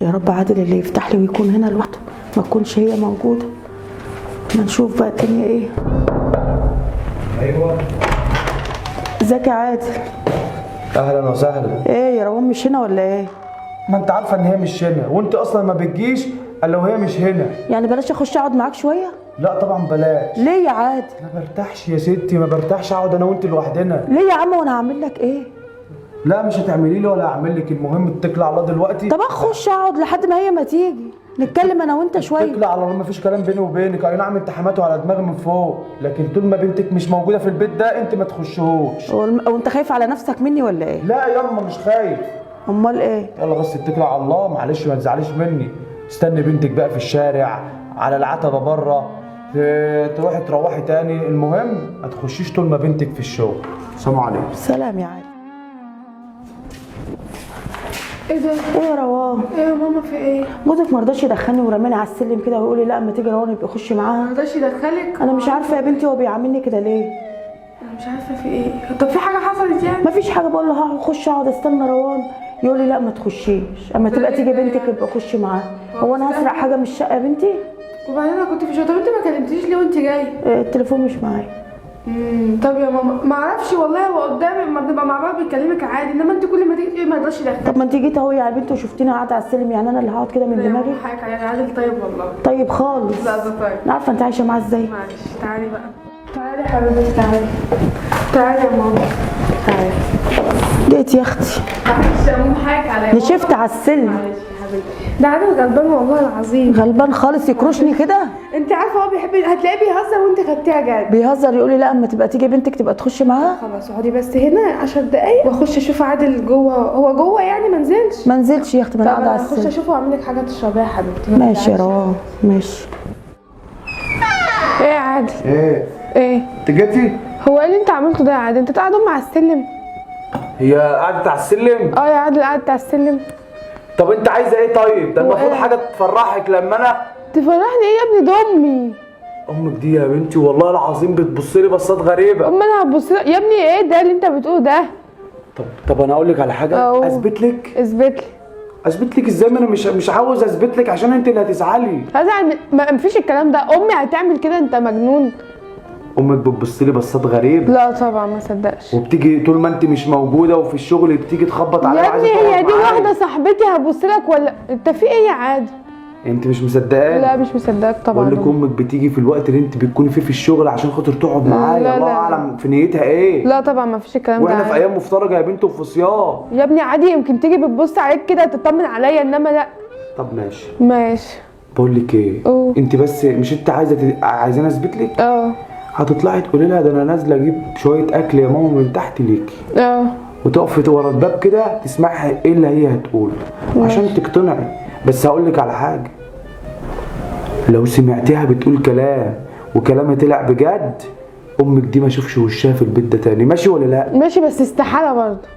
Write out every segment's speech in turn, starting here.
يا رب عادل اللي يفتح لي ويكون هنا لوحده، ما تكونش هي موجوده. ما نشوف بقى الدنيا ايه. ايوه ازيك يا عادل؟ اهلا وسهلا. ايه يا روان مش هنا ولا ايه؟ ما انت عارفه ان هي مش هنا، وانت اصلا ما بتجيش الا وهي مش هنا. يعني بلاش اخش اقعد معاك شويه؟ لا طبعا بلاش. ليه يا عادل؟ ما برتاحش يا ستي، ما برتاحش اقعد انا وانت لوحدنا. ليه يا عم وانا هعمل لك ايه؟ لا مش هتعملي لي ولا هعمل لك، المهم اتكلي على الله دلوقتي. طب اخش اقعد لحد ما هي ما تيجي نتكلم انا وانت شويه. اتكلي على الله، ما فيش كلام بيني وبينك. اي نعم امتحاناته على دماغي من فوق، لكن طول ما بنتك مش موجوده في البيت ده انت ما تخشهوش. وانت خايف على نفسك مني ولا ايه؟ لا ياما مش خايف. امال ايه؟ يلا بس اتكلي على الله، معلش ما تزعليش مني. استني بنتك بقى في الشارع على العتبه بره، تروحي تاني. المهم ما تخشيش طول ما بنتك في الشغل. سلام عليكم. سلام يا عادل. ايه ده؟ ايه يا روان؟ ايه يا ماما في ايه؟ جوزك ما رضاش يدخلني ورماني على السلم كده ويقول لي لا اما تيجي روان يبقى خشي معاها. ما رضاش يدخلك؟ انا مش عارفه يا بنتي هو بيعاملني كده ليه؟ انا مش عارفه في ايه. طب في حاجه حصلت يعني؟ مفيش حاجه، بقول له هخش اقعد استنى روان، يقول لي لا ما تخشيش، اما تبقى تيجي بنتك يبقى خشي معاها. هو انا هسرق حاجه من الشقه يا بنتي؟ وبعدين انا كنت في شغل. طب انت ما كلمتنيش ليه وانت جايه؟ التليفون مش معايا. طب يا ماما ما اعرفش والله، هو قدامي لما بنبقى مع بعض بيكلمك عادي، انما انت كل ما تيجي تقولي ما يقدرش يدخلك. طب ما انت جيت اهو يا بنتي وشفتيني قاعده على السلم، يعني انا اللي هقعد كده من دماغي؟ حقك عليا عادل. طيب والله طيب خالص. لا ده طيب. انا عارفه انت عايشه معاه ازاي. معلش تعالي بقى. تعالي يا حبيبتي تعالي. تعالي يا ماما تعالي. جيت يا اختي. معلش يا ماما حقك عليا. نشفت على السلم. معلش يا حبيبتي. ده عادل غلبان والله العظيم. غلبان خالص يكرشني كده. انت عارفه هو بيحب، هتلاقيه بيهزر وانت خدتيها جد. بيهزر يقول لي لا اما تبقى تيجي بنتك تبقى تخش معاها. خلاص اقعدي بس هنا 10 دقايق واخش اشوف عادل جوه. هو جوه يعني ما نزلش؟ ما نزلش يا اختي، ما انا قاعده على اخش السلم. اشوفه واعمل لك حاجه تشربيها يا حبيبتي. ماشي يا روان ماشي. ايه يا عادل؟ ايه انت جيتي؟ هو ايه اللي انت عملته ده يا عادل؟ انت قاعد على السلم؟ هي قعدت على السلم؟ اه يا عادل قعدت على السلم. طب انت عايزه ايه طيب؟ ده هو المفروض ايه؟ حاجه تفرحك لما انا. تفرحني ايه يا ابني؟ ده امي. امك دي يا بنتي والله العظيم بتبص لي بصات غريبه. امال انا هتبص يا ابني؟ ايه ده اللي انت بتقوله ده؟ طب انا اقول لك على حاجه. أوه. اثبت لك. اثبت لي. اثبت لك ازاي؟ ما انا مش عاوز اثبت لك عشان انت اللي هتزعلي. هزعل ما فيش الكلام ده. امي هتعمل كده؟ انت مجنون. امك بتبص لي بصات غريبه. لا طبعا ما صدقش. وبتيجي طول ما انت مش موجوده وفي الشغل بتيجي تخبط عليا يا وعايزه ابني تقعد هي دي معايا. واحده صاحبتي هبص لك ولا انت في ايه يا عادل؟ انت مش مصدقاني؟ لا مش مصدقك طبعا. بقول لك امك بتيجي في الوقت اللي انت بتكوني فيه في الشغل عشان خاطر تقعد معايا. لا، الله لا. اعلم في نيتها ايه. لا طبعا ما فيش الكلام ده. واحنا في عادي. ايام مفترجه يا بنت وفي صيام. يا ابني عادي، يمكن تيجي بتبص عليك كده تطمن عليا، انما لا. طب ماشي. ماشي. بقول لك ايه. أوه. انت بس مش انت عايزاني اثبت لك؟ اه هتطلعي تقولي لها ده انا نازله اجيب شويه اكل يا ماما من تحت ليكي. اه وتقفي ورا الباب كده تسمعي ايه اللي هي هتقول عشان تقتنعي. بس هقول لك على حاجه، لو سمعتيها بتقول كلام وكلامها طلع بجد، امك دي ما اشوفش وشها في البيت ده تاني. ماشي ولا لا؟ ماشي بس استحاله برضه.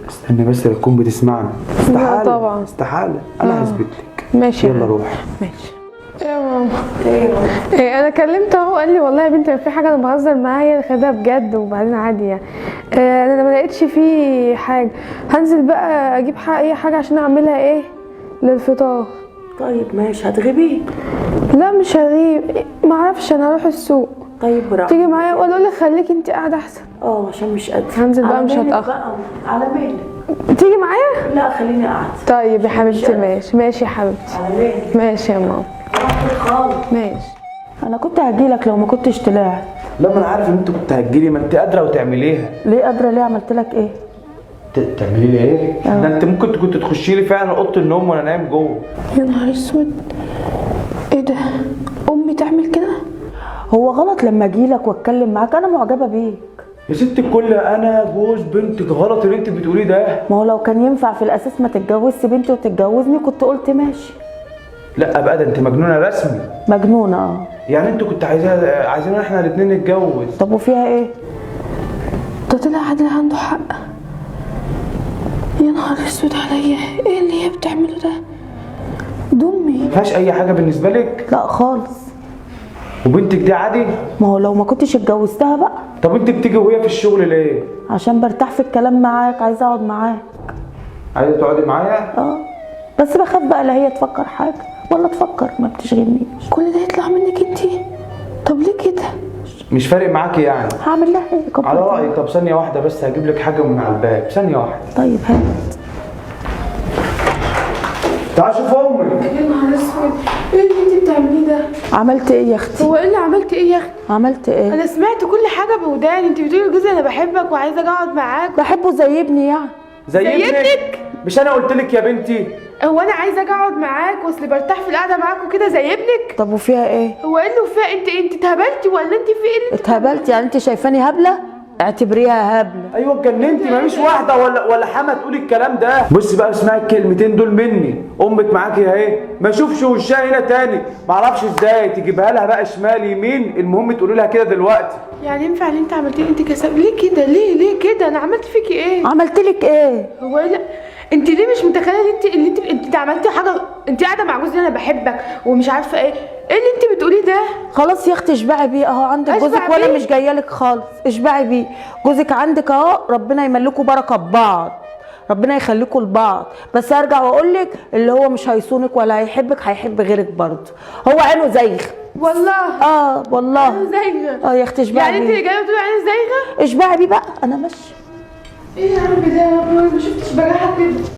استني بس تكون بتسمعني. استحاله طبعا. استحاله. انا هثبت لك. ماشي يلا روح. ماشي. يا ماما ايه انا كلمته اهو، قال لي والله يا بنتي في حاجه انا بهزر معاها، هي خدها بجد وبعدين عادي يعني. انا ما لقيتش فيه حاجه. هنزل بقى اجيب اي حاجه عشان اعملها ايه للفطار. طيب ماشي. هتغيبي؟ لا مش هغيب، ما اعرفش، انا هروح السوق. طيب براحتك. تيجي معايا ولا اقول لك خليكي انت قاعده احسن؟ عشان مش قادره. هنزل بقى مش هتاخر. على مهلك. تيجي معايا؟ لا خليني قاعده. طيب يا حبيبتي ماشي. ماشي يا حبيبتي. على مهلك. ماشي يا ماما. خالص. ماشي. انا كنت هجيلك لو ما كنتش طلعت. لا ما انا عارف ان انت كنت هتجيلي، ما انت قادره وتعمليها. ليه قادره؟ ليه عملت لك ايه؟ تعملي لي ايه؟ ده انت ممكن كنت تخشي لي فعلا اوضه النوم وانا نايم جوه. يا نهار اسود، ايه ده؟ امي تعمل كده؟ هو غلط لما اجيلك واتكلم معاك؟ انا معجبه بيك يا ست الكل، انا جوز بنتك. غلط اللي انت بتقوليه ده. ما هو لو كان ينفع في الاساس ما تتجوزش بنتي وتتجوزني كنت قلت ماشي. لا بقى، ده انت مجنونه رسمي. مجنونه يعني انت كنت عايزين احنا الاثنين نتجوز. طب وفيها ايه؟ ده طلع عادل عنده حق. يا نهار اسود عليا، ايه اللي هي بتعمله ده؟ امي مفيهاش اي حاجه بالنسبه لك؟ لا خالص. وبنتك دي عادي؟ ما هو لو ما كنتش اتجوزتها بقى. طب انت بتيجي وهي في الشغل ليه؟ عشان برتاح في الكلام معاك، عايزه اقعد معاك. عايزه تقعدي معايا؟ بس بخاف بقى لا هي تفكر حاجه ولا تفكر، ما بتشغلنيش. كل ده يطلع منك انتي؟ طب ليه كده؟ مش فارق معاكي يعني؟ هعمل لها ايه؟ كبر على دماغك. رأيك طب ثانية واحدة بس، هجيب لك حاجة من على الباب، ثانية واحدة. طيب هات. تعال شوف أمك. يا نهار اسود، ايه اللي انتي بتعمليه ده؟ عملت ايه يا اختي؟ هو ايه اللي عملت ايه يا اختي؟ عملت ايه؟ انا سمعت كل حاجه بوداني، انتي بتقولي لجوزي انا بحبك وعايزه اجي اقعد معاك. بحبه زي ابني يعني. زي ابنك؟ مش أنا قلت لك يا بنتي؟ هو انا عايزه اجي اقعد معاك واصل برتاح في القعده معاك وكده زي ابنك؟ طب وفيها ايه؟ هو ايه اللي فيها؟ انت اتهبلتي ولا انت في ايه اللي اتهبلت يعني؟ انت شايفاني هبله؟ اعتبريها هبله. ايوه اتجننتي، ما مش واحده ولا حما تقول الكلام ده. بصي بقى اسمعي الكلمتين دول مني، امك معاكي اهي، ما اشوفش وشها هنا تاني، ما اعرفش ازاي تجيبها لها بقى شمال يمين، المهم تقولي لها كده دلوقتي. يعني ينفع اللي انت عملتيه؟ انت كسب ليه كده؟ ليه كده؟ انا عملت فيكي ايه؟ عملت لك ايه؟ هو لا انت ليه مش متخيله ان انت عملتي حاجه؟ انت قاعده مع جوزي انا بحبك ومش عارفه ايه اللي انت بتقوليه ده؟ خلاص يا اختي اشبعي بيه اهو، عندك أشبع جوزك وانا بيه؟ مش جايه لك خالص. اشبعي بيه، جوزك عندك اهو، ربنا يملكوا بركه ببعض، ربنا يخليكوا لبعض. بس ارجع واقول لك اللي هو مش هيصونك ولا هيحبك، هيحب غيرك برضه، هو عينه زيغ. والله والله زيغه. يا اختي اشبعي يعني انت بيه. اللي جايه بتقولي عليه زيغه؟ اشبعي بيه بقى، انا ماشيه. ايه يا عم ده؟ انا ما شفتش بجاحه كده.